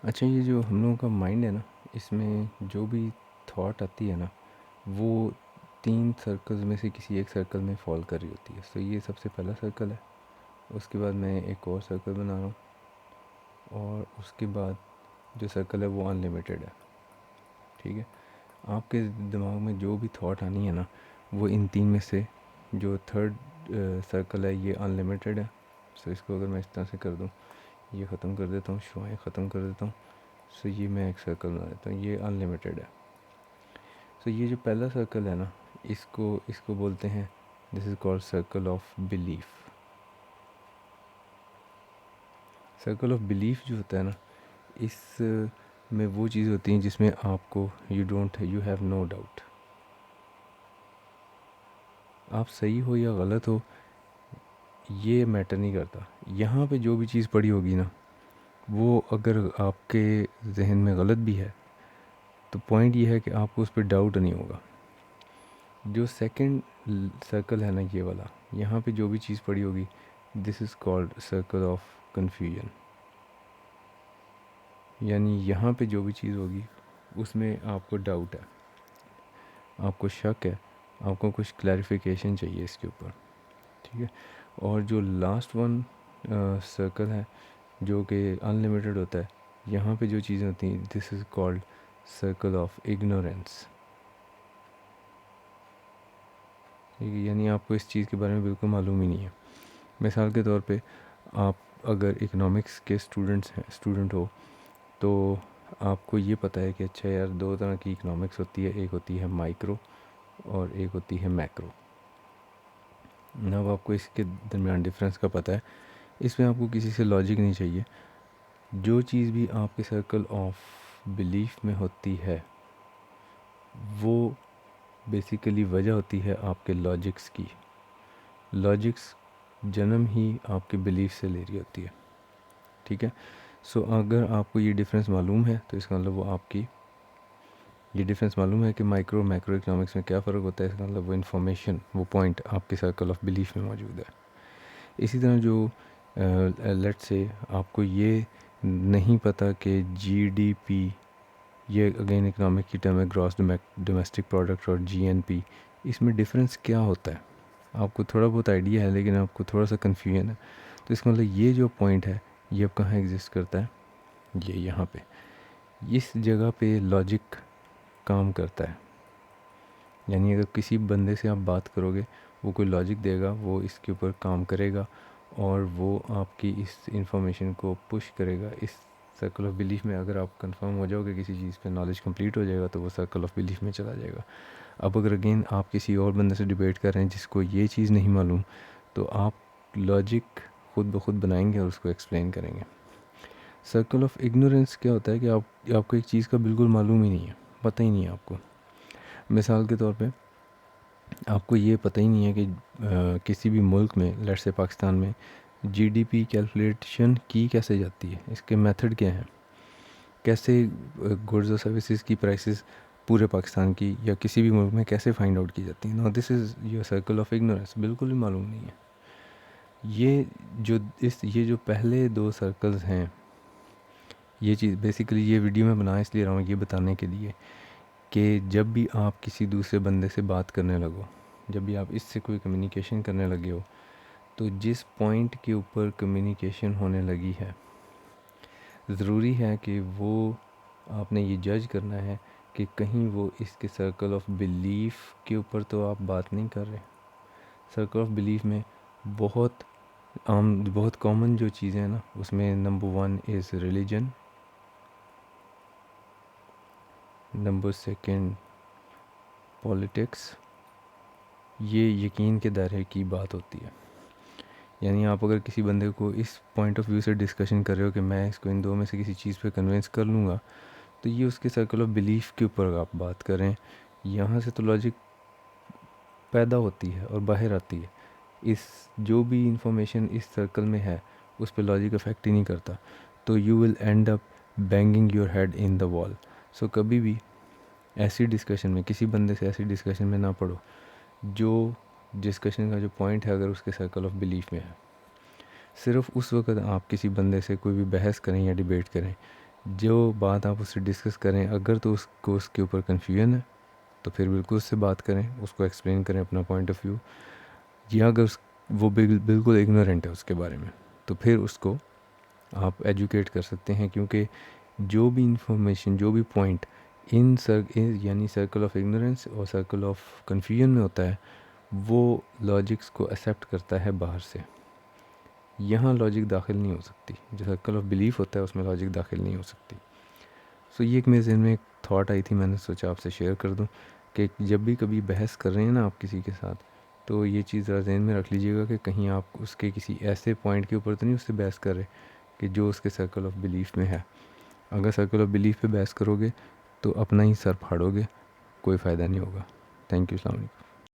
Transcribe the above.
اچھا، یہ جو ہم لوگوں کا مائنڈ ہے نا، اس میں جو بھی تھاٹ آتی ہے نا، وہ 3 سرکلز میں سے کسی ایک سرکل میں فال کر رہی ہوتی ہے. سو یہ سب سے پہلا سرکل ہے. اس کے بعد میں ایک اور سرکل بنا رہا ہوں، اور اس کے بعد جو سرکل ہے وہ ان لمیٹیڈ ہے. ٹھیک ہے، آپ کے دماغ میں جو بھی تھاٹ آنی ہے نا، وہ ان 3 میں سے جو تھرڈ سرکل ہے یہ ان لمیٹیڈ ہے. سو اس کو اگر میں اس طرح سے کر دوں، یہ ختم کر دیتا ہوں، شوائیں ختم کر دیتا ہوں. سو یہ میں ایک سرکل بنا دیتا ہوں، یہ ان لمیٹیڈ ہے. سو یہ جو پہلا سرکل ہے نا، اس کو بولتے ہیں، this is called circle of belief. Circle of belief جو ہوتا ہے نا، اس میں وہ چیز ہوتی ہیں جس میں آپ کو یو ہیو نو ڈاؤٹ. آپ صحیح ہو یا غلط ہو یہ میٹر نہیں کرتا. یہاں پہ جو بھی چیز پڑی ہوگی نا، وہ اگر آپ کے ذہن میں غلط بھی ہے تو پوائنٹ یہ ہے کہ آپ کو اس پہ ڈاؤٹ نہیں ہوگا. جو سیکنڈ سرکل ہے نا یہ والا، یہاں پہ جو بھی چیز پڑی ہوگی، this is called circle of confusion. یعنی یہاں پہ جو بھی چیز ہوگی اس میں آپ کو ڈاؤٹ ہے، آپ کو شک ہے، آپ کو کچھ کلیریفیکیشن چاہیے اس کے اوپر. ٹھیک ہے، اور جو لاسٹ ون سرکل ہے جو کہ ان لمیٹیڈ ہوتا ہے، یہاں پہ جو چیزیں ہوتی ہیں، this is called circle of ignorance. یعنی آپ کو اس چیز کے بارے میں بالکل معلوم ہی نہیں ہے. مثال کے طور پہ، آپ اگر اکنامکس کے اسٹوڈنٹ ہو تو آپ کو یہ پتہ ہے کہ اچھا یار، 2 طرح کی اکنامکس ہوتی ہے، ایک ہوتی ہے مائکرو اور ایک ہوتی ہے میکرو. اب آپ کو اس کے درمیان ڈفرینس کا پتہ ہے. اس میں آپ کو کسی سے لاجک نہیں چاہیے. جو چیز بھی آپ کے سرکل آف بلیف میں ہوتی ہے وہ بیسیکلی وجہ ہوتی ہے آپ کے لاجکس کی. لاجکس جنم ہی آپ کے بلیف سے لے رہی ہوتی ہے. ٹھیک ہے، سو اگر آپ کو یہ ڈفرینس معلوم ہے تو اس کا مطلب وہ آپ کی یہ ڈفرینس معلوم ہے کہ مائکرو میکرو اکنامکس میں کیا فرق ہوتا ہے. اس کا مطلب وہ انفارمیشن، وہ پوائنٹ آپ کے سرکل آف بلیف میں موجود ہے. اسی طرح جو لیٹ سے آپ کو یہ نہیں پتہ کہ جی ڈی پی، یہ اگین اکنامک کی ٹرم ہے، گراس ڈومیسٹک پروڈکٹ، اور جی این پی، اس میں ڈفرینس کیا ہوتا ہے. آپ کو تھوڑا بہت آئیڈیا ہے لیکن آپ کو تھوڑا سا کنفیوژن ہے. تو اس کا مطلب یہ جو پوائنٹ ہے یہ اب کہاں ایگزسٹ کرتا ہے، یہ یہاں پہ، اس جگہ پہ لاجک کام کرتا ہے. یعنی اگر کسی بندے سے آپ بات کرو گے، وہ کوئی لاجک دے گا، وہ اس کے اوپر کام کرے گا اور وہ آپ کی اس انفارمیشن کو پش کرے گا اس سرکل آف بلیف میں. اگر آپ کنفرم ہو جاؤ گے کسی چیز پہ، نالج کمپلیٹ ہو جائے گا تو وہ سرکل آف بلیف میں چلا جائے گا. اب اگر اگین آپ کسی اور بندے سے ڈیبیٹ کر رہے ہیں جس کو یہ چیز نہیں معلوم، تو آپ لاجک خود بخود بنائیں گے اور اس کو ایکسپلین کریں گے. سرکل آف اگنورینس کیا ہوتا ہے کہ آپ کو ایک چیز کا بالکل معلوم ہی نہیں ہے، پتہ ہی نہیں ہے آپ کو. مثال کے طور پہ، آپ کو یہ پتہ ہی نہیں ہے کہ کسی بھی ملک میں، لیٹ سے پاکستان میں، جی ڈی پی کیلکولیشن کی کیسے جاتی ہے، اس کے میتھڈ کیا ہیں، کیسے گڈز اور سروسز کی پرائسز پورے پاکستان کی یا کسی بھی ملک میں کیسے فائنڈ آؤٹ کی جاتی ہیں. No this is your circle of ignorance, بالکل بھی معلوم نہیں ہے. یہ جو پہلے 2 سرکلز ہیں، یہ چیز بیسیکلی یہ ویڈیو میں بنا اس لیے رہا ہوں یہ بتانے کے لیے کہ جب بھی آپ کسی دوسرے بندے سے بات کرنے لگو، جب بھی آپ اس سے کوئی کمیونیکیشن کرنے لگے ہو، تو جس پوائنٹ کے اوپر کمیونیکیشن ہونے لگی ہے، ضروری ہے کہ وہ آپ نے یہ جج کرنا ہے کہ کہیں وہ اس کے سرکل آف بلیف کے اوپر تو آپ بات نہیں کر رہے. سرکل آف بلیف میں بہت بہت کامن جو چیزیں ہیں نا، اس میں نمبر 1 از ریلیجن، نمبر 2 پولیٹکس. یہ یقین کے دائرے کی بات ہوتی ہے. یعنی آپ اگر کسی بندے کو اس پوائنٹ آف ویو سے ڈسکشن کر رہے ہو کہ میں اس کو ان 2 میں سے کسی چیز پہ کنونس کر لوں گا، تو یہ اس کے سرکل آف بلیف کے اوپر آپ بات کریں. یہاں سے تو لاجک پیدا ہوتی ہے اور باہر آتی ہے. اس جو بھی انفارمیشن اس سرکل میں ہے اس پہ لاجک افیکٹ ہی نہیں کرتا. تو you will end up banging your head in the wall. So کبھی بھی ایسی ڈسکشن میں، کسی بندے سے ایسی ڈسکشن میں نہ پڑو جو ڈسکشن کا جو پوائنٹ ہے اگر اس کے سرکل آف بلیف میں ہے. صرف اس وقت آپ کسی بندے سے کوئی بھی بحث کریں یا ڈیبیٹ کریں جو بات آپ اس سے ڈسکس کریں اگر تو اس کو اس کے اوپر کنفیوژن ہے تو پھر بالکل اس سے بات کریں، اس کو ایکسپلین کریں اپنا پوائنٹ آف ویو. یا اگر وہ بالکل اگنورینٹ ہے اس کے بارے میں تو پھر اس کو آپ ایجوکیٹ کر سکتے ہیں، کیونکہ جو بھی انفارمیشن، جو بھی پوائنٹ یعنی سرکل آف اگنورینس اور سرکل آف کنفیوژن میں ہوتا ہے وہ لاجکس کو ایکسیپٹ کرتا ہے باہر سے. یہاں لاجک داخل نہیں ہو سکتی. جو سرکل آف بلیف ہوتا ہے اس میں لاجک داخل نہیں ہو سکتی. سو یہ ایک میرے ذہن میں ایک تھاٹ آئی تھی، میں نے سوچا آپ سے شیئر کر دوں کہ جب بھی کبھی بحث کر رہے ہیں نا آپ کسی کے ساتھ، تو یہ چیز ذرا ذہن میں رکھ لیجیے گا کہ کہیں آپ اس کے کسی ایسے پوائنٹ کے اوپر تو نہیں اس سے بحث کر رہے کہ جو اس کے سرکل آف بلیف میں ہے. اگر سرکل آف بلیف پہ بحث کرو گے تو اپنا ہی سر پھاڑو گے، کوئی فائدہ نہیں ہوگا. تھینک یو، السلام علیکم.